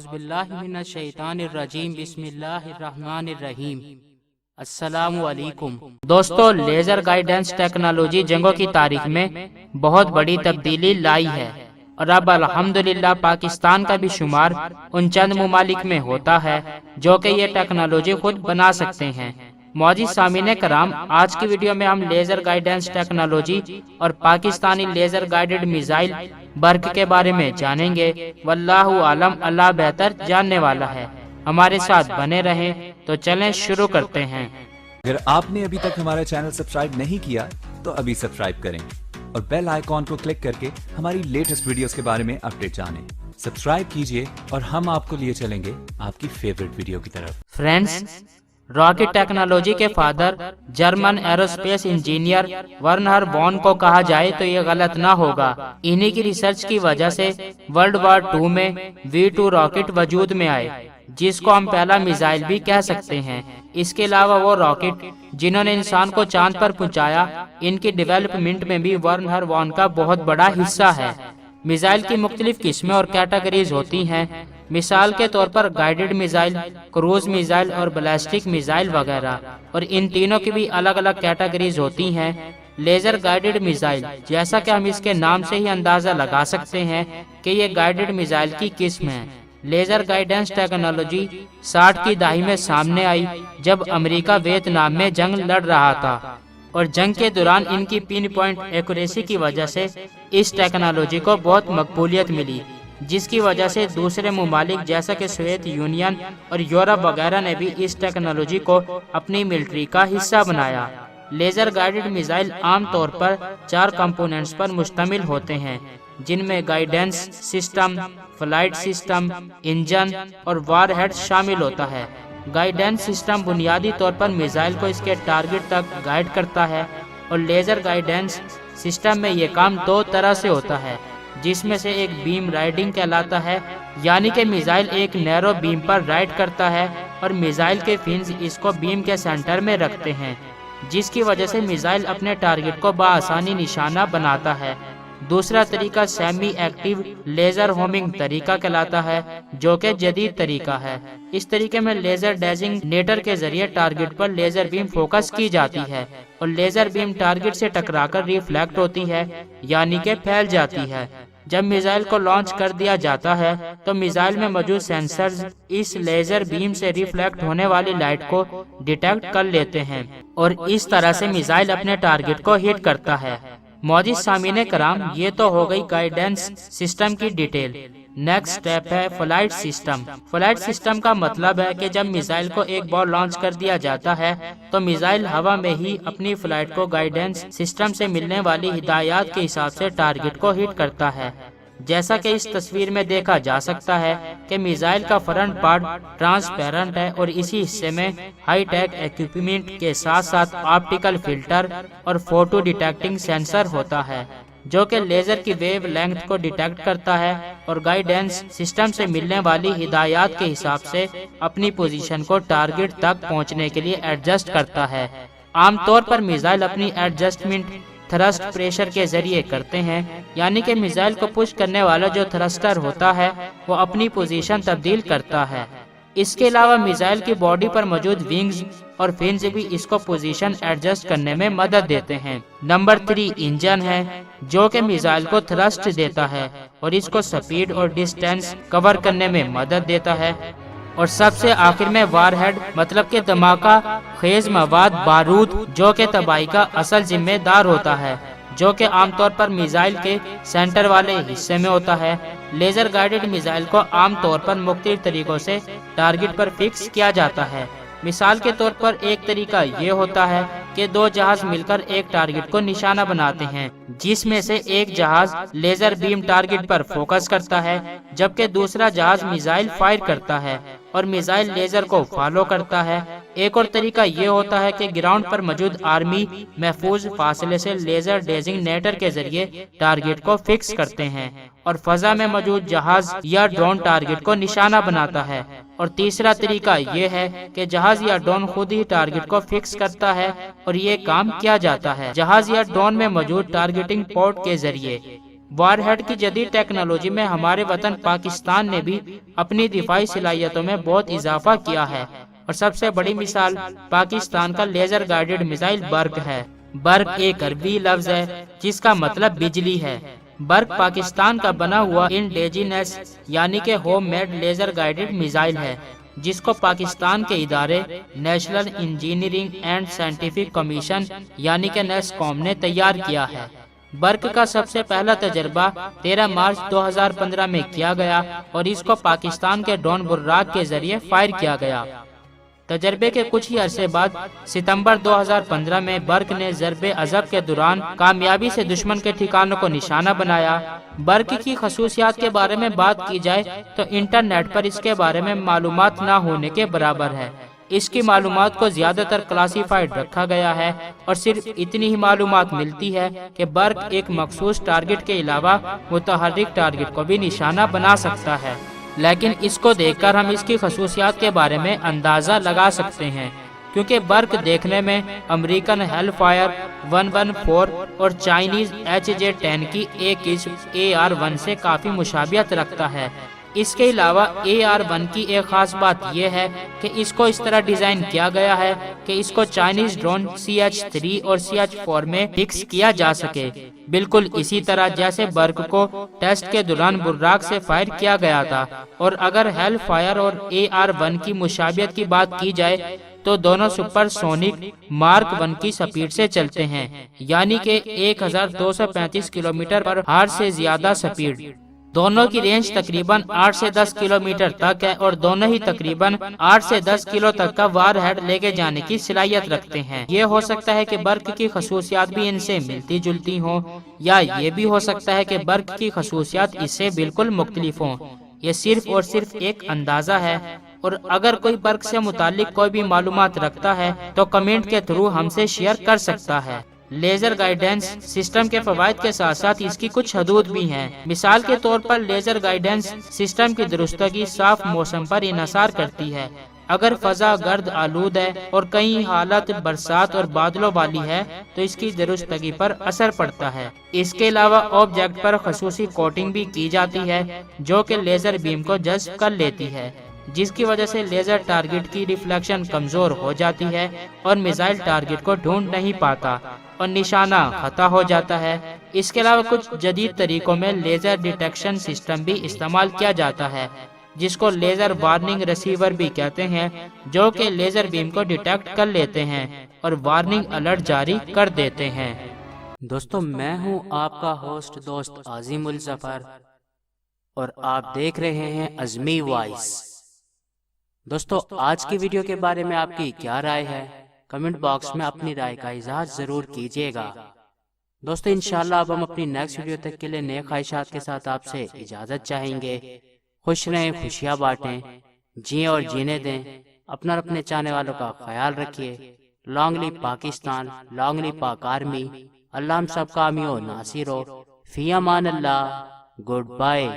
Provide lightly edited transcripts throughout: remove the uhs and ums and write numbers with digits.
اعوذ باللہ من الشیطان الرجیم بسم اللہ الرحمن الرحیم۔ السلام علیکم دوستو، لیزر گائیڈنس ٹیکنالوجی جنگوں کی تاریخ میں بہت بڑی تبدیلی لائی ہے، اور اب الحمدللہ پاکستان کا بھی شمار ان چند ممالک میں ہوتا ہے جو کہ یہ ٹیکنالوجی خود بنا سکتے ہیں۔ معزز سامعین کرام، آج کی ویڈیو میں ہم لیزر گائیڈنس ٹیکنالوجی اور پاکستانی لیزر گائیڈڈ میزائل برق کے بارے میں جانیں گے۔ واللہ عالم، اللہ بہتر جاننے والا ہے۔ ہمارے ساتھ بنے رہیں تو چلیں شروع کرتے ہیں۔ اگر آپ نے ابھی تک ہمارا چینل سبسکرائب نہیں کیا تو ابھی سبسکرائب کریں اور بیل آئیکن کو کلک کر کے ہماری لیٹسٹ ویڈیوز کے بارے میں اپڈیٹ جانیں۔ سبسکرائب کیجئے اور ہم آپ کو لیے چلیں گے آپ کی فیورٹ ویڈیو کی طرف۔ فرینڈز، راکٹ ٹیکنالوجی کے father German aerospace engineer Wernher von کو کہا جائے تو یہ غلط نہ ہوگا۔ انہی کی ریسرچ کی وجہ سے ورلڈ وار 2 میں V2 راکٹ وجود میں آئے، جس کو ہم پہلا میزائل بھی کہہ سکتے ہیں۔ اس کے علاوہ وہ راکٹ جنہوں نے انسان کو چاند پر پہنچایا، ان کی ڈیولپمنٹ میں بھی ورنہر بون کا بہت بڑا حصہ ہے۔ میزائل کی مختلف قسمیں اور کیٹیگریز ہوتی ہیں، مثال کے طور پر گائیڈڈ میزائل، کروز میزائل اور بیلسٹک میزائل وغیرہ، اور ان تینوں کی بھی الگ الگ کیٹیگریز ہوتی ہیں۔ لیزر گائیڈڈ میزائل، جیسا کہ ہم اس کے نام سے ہی اندازہ لگا سکتے ہیں کہ یہ گائیڈڈ میزائل کی قسم ہے۔ لیزر گائیڈنس ٹیکنالوجی 60 کی دہائی میں سامنے آئی جب امریکہ ویتنام میں جنگ لڑ رہا تھا، اور جنگ کے دوران ان کی پن پوائنٹ ایکوریسی کی وجہ سے اس ٹیکنالوجی کو بہت مقبولیت ملی، جس کی وجہ سے دوسرے ممالک جیسا کہ سوویت یونین اور یورپ وغیرہ نے بھی اس ٹیکنالوجی کو اپنی ملٹری کا حصہ بنایا۔ لیزر گائیڈڈ میزائل عام طور پر 4 کمپوننٹس پر مشتمل ہوتے ہیں، جن میں guidance system, flight system, engine اور وار ہیڈ شامل ہوتا ہے۔ گائیڈنس سسٹم بنیادی طور پر میزائل کو اس کے ٹارگٹ تک گائیڈ کرتا ہے، اور لیزر گائیڈنس سسٹم میں یہ کام 2 طرح سے ہوتا ہے، جس میں سے ایک بیم رائڈنگ کہلاتا ہے، یعنی کہ میزائل ایک نیرو بیم پر رائڈ کرتا ہے اور میزائل کے فنز اس کو بیم کے سینٹر میں رکھتے ہیں، جس کی وجہ سے میزائل اپنے ٹارگٹ کو بآسانی نشانہ بناتا ہے۔ دوسرا طریقہ سیمی ایکٹیو لیزر ہومنگ طریقہ کہلاتا ہے، جو کہ جدید طریقہ ہے۔ اس طریقے میں لیزر ڈیزنگنیٹر کے ذریعے ٹارگٹ پر لیزر بیم فوکس کی جاتی ہے، اور لیزر بیم ٹارگٹ سے ٹکرا کر ریفلیکٹ ہوتی ہے، یعنی کہ پھیل جاتی ہے۔ جب میزائل کو لانچ کر دیا جاتا ہے تو میزائل میں موجود سینسرز اس لیزر بیم سے ریفلیکٹ ہونے والی لائٹ کو ڈیٹیکٹ کر لیتے ہیں، اور اس طرح سے میزائل اپنے ٹارگٹ کو ہٹ کرتا ہے۔ معزز سامعین کرام، یہ تو ہو گئی گائیڈنس سسٹم کی ڈیٹیل۔ نیکسٹ سٹیپ ہے فلائٹ سسٹم۔ فلائٹ سسٹم کا مطلب ہے کہ جب میزائل کو ایک بار لانچ کر دیا جاتا ہے تو میزائل ہوا میں ہی اپنی فلائٹ کو گائیڈنس سسٹم سے ملنے والی ہدایات کے حساب سے ٹارگٹ کو ہٹ کرتا ہے۔ جیسا کہ اس تصویر میں دیکھا جا سکتا ہے کہ میزائل کا فرنٹ پارٹ ٹرانسپیرنٹ ہے، اور اسی حصے میں ہائی ٹیک ایکوپمنٹ کے ساتھ ساتھ آپٹیکل فلٹر اور فوٹو ڈیٹیکٹنگ سینسر ہوتا ہے، جو کہ لیزر کی ویو لینتھ کو ڈیٹیکٹ کرتا ہے اور گائیڈنس سسٹم سے ملنے والی ہدایات کے حساب سے اپنی پوزیشن کو ٹارگٹ تک پہنچنے کے لیے ایڈجسٹ کرتا ہے۔ عام طور پر میزائل اپنی ایڈجسٹمنٹ تھرسٹ پریشر کے ذریعے کرتے ہیں، یعنی کہ میزائل کو پش کرنے والا جو تھرسٹر ہوتا ہے وہ اپنی پوزیشن تبدیل کرتا ہے۔ اس کے علاوہ میزائل کی باڈی پر موجود ونگز اور فنز بھی اس کو پوزیشن ایڈجسٹ کرنے میں مدد دیتے ہیں۔ نمبر 3 انجن ہے، جو کہ میزائل کو تھرسٹ دیتا ہے اور اس کو سپیڈ اور ڈسٹینس کور کرنے میں مدد دیتا ہے۔ اور سب سے آخر میں وار ہیڈ، مطلب کہ دھماکہ خیز مواد بارود، جو کہ تباہی کا اصل ذمہ دار ہوتا ہے، جو کہ عام طور پر میزائل کے سینٹر والے حصے میں ہوتا ہے۔ لیزر گائیڈڈ میزائل کو عام طور پر مختلف طریقوں سے ٹارگٹ پر فکس کیا جاتا ہے۔ مثال کے طور پر ایک طریقہ یہ ہوتا ہے کہ 2 جہاز مل کر ایک ٹارگٹ کو نشانہ بناتے ہیں، جس میں سے ایک جہاز لیزر بیم ٹارگٹ پر فوکس کرتا ہے، جبکہ دوسرا جہاز میزائل فائر کرتا ہے اور میزائل لیزر کو فالو کرتا ہے۔ ایک اور طریقہ یہ ہوتا ہے کہ گراؤنڈ پر موجود آرمی محفوظ فاصلے سے لیزر ڈیزنگنیٹر کے ذریعے ٹارگٹ کو فکس کرتے ہیں، اور فضا میں موجود جہاز یا ڈرون ٹارگٹ کو نشانہ بناتا ہے۔ اور تیسرا طریقہ یہ ہے کہ جہاز یا ڈرون خود ہی ٹارگٹ کو فکس کرتا ہے، اور یہ کام کیا جاتا ہے جہاز یا ڈرون میں موجود ٹارگٹنگ پورٹ کے ذریعے۔ وار ہیڈ کی جدید ٹیکنالوجی میں ہمارے وطن پاکستان نے بھی اپنی دفاعی صلاحیتوں میں بہت اضافہ کیا ہے، اور سب سے بڑی مثال پاکستان کا لیزر گائیڈڈ میزائل برق ہے۔ برق ایک عربی لفظ ہے جس کا مطلب بجلی ہے۔ برق پاکستان کا بنا ہوا انڈیجینس یعنی کہ home made laser guided missile ہے، جس کو پاکستان کے ادارے national engineering and scientific commission یعنی کہ نیسکوم نے تیار کیا ہے۔ برق کا سب سے پہلا تجربہ 13 مارچ 2015 میں کیا گیا اور اس کو پاکستان کے ڈرون براق کے ذریعے فائر کیا گیا۔ تجربے کے کچھ ہی عرصے بعد ستمبر 2015 میں برق نے ضرب عضب کے دوران کامیابی سے دشمن کے ٹھکانوں کو نشانہ بنایا۔ برق کی خصوصیات کے بارے میں بات کی جائے تو انٹرنیٹ پر اس کے بارے میں معلومات نہ ہونے کے برابر ہے۔ اس کی معلومات کو زیادہ تر کلاسیفائڈ رکھا گیا ہے اور صرف اتنی ہی معلومات ملتی ہے کہ برق ایک مخصوص ٹارگٹ کے علاوہ متحرک ٹارگٹ کو بھی نشانہ بنا سکتا ہے، لیکن اس کو دیکھ کر ہم اس کی خصوصیات کے بارے میں اندازہ لگا سکتے ہیں، کیونکہ برق دیکھنے میں امریکن ہیل فائر 114 اور چائنیز HJ-10 کی ایک قسم AR-1 سے کافی مشابہت رکھتا ہے۔ اس کے علاوہ AR-1 کی ایک خاص بات یہ ہے کہ اس کو اس طرح ڈیزائن کیا گیا ہے کہ اس کو چائنیز ڈرون CH-3 اور CH-4 میں فکس کیا جا سکے، بالکل اسی طرح جیسے برق کو ٹیسٹ کے دوران براق سے فائر کیا گیا تھا۔ اور اگر ہیل فائر اور AR-1 کی مشابہت کی بات کی جائے تو دونوں سپر سونک مارک 1 کی سپیڈ سے چلتے ہیں، یعنی کہ 1235 کلومیٹر پر ہار سے زیادہ سپیڈ۔ دونوں کی رینج تقریباً 8 سے 10 کلومیٹر تک ہے اور دونوں ہی تقریباً 8 سے 10 کلو تک کا وار ہیڈ لے کے جانے کی صلاحیت رکھتے ہیں۔ یہ ہو سکتا ہے کہ برق کی خصوصیات بھی ان سے ملتی جلتی ہوں، یا یہ بھی ہو سکتا ہے کہ برق کی خصوصیات اس سے بالکل مختلف ہوں۔ یہ صرف اور صرف ایک اندازہ ہے، اور اگر کوئی برق سے متعلق کوئی بھی معلومات رکھتا ہے تو کمنٹ کے تھرو ہم سے شیئر کر سکتا ہے۔ لیزر گائیڈنس سسٹم کے فوائد کے ساتھ ساتھ اس کی کچھ حدود بھی ہیں۔ مثال کے طور پر لیزر گائیڈنس سسٹم کی درستگی صاف موسم پر انحصار کرتی ہے۔ اگر فضا گرد آلود ہے اور کئی حالت برسات اور بادلوں والی ہے تو اس کی درستگی پر اثر پڑتا ہے۔ اس کے علاوہ آبجیکٹ پر خصوصی کوٹنگ بھی کی جاتی ہے جو کہ لیزر بیم کو جذب کر لیتی ہے، جس کی وجہ سے لیزر ٹارگٹ کی ریفلیکشن کمزور ہو جاتی ہے اور میزائل ٹارگٹ کو ڈھونڈ نہیں پاتا اور نشانہ خطا ہو جاتا ہے۔ اس کے علاوہ کچھ جدید طریقوں میں لیزر ڈیٹیکشن سسٹم بھی استعمال کیا جاتا ہے، جس کو لیزر وارننگ ریسیور بھی کہتے ہیں، جو کہ لیزر بیم کو ڈیٹیکٹ کر لیتے ہیں اور وارننگ الرٹ جاری کر دیتے ہیں۔ دوستو، میں ہوں آپ کا ہوسٹ دوست عظیم الظفر اور آپ دیکھ رہے ہیں عظمی وائس۔ دوستو، آج کی ویڈیو کے بارے میں آپ کی کیا رائے ہے؟ کمنٹ باکس میں اپنی رائے کا اظہار ضرور کیجیے گا۔ دوستو، انشاءاللہ اب ہم اپنی نیکسٹ ویڈیو تک کے لیے نئے خواہشات کے ساتھ آپ سے اجازت چاہیں گے۔ خوش رہیں، خوشیاں بانٹیں، جیئیں اور جینے دیں، اپنا اور اپنے چاہنے والوں کا خیال رکھیے۔ لانگ لیو پاکستان، لانگ لیو پاک آرمی، اللہ ہم سب کا حامی و ناصر ہو۔ فی امان اللہ، گڈ بائے۔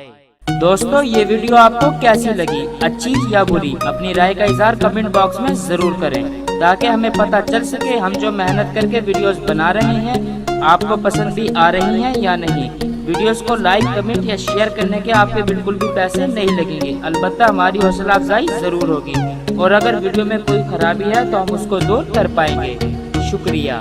دوستو، یہ ویڈیو آپ کو کیسی لگی، اچھی یا بری؟ اپنی رائے کا اظہار کمنٹ باکس میں ضرور کریں تاکہ ہمیں پتہ چل سکے ہم جو محنت کر کے ویڈیوز بنا رہے ہیں آپ کو پسند بھی آ رہی ہیں یا نہیں۔ ویڈیوز کو لائک، کمنٹ یا شیئر کرنے کے آپ کے بالکل بھی پیسے نہیں لگیں گے، البتہ ہماری حوصلہ افزائی ضرور ہوگی، اور اگر ویڈیو میں کوئی خرابی ہے تو ہم اس کو دور کر پائیں گے۔ شکریہ۔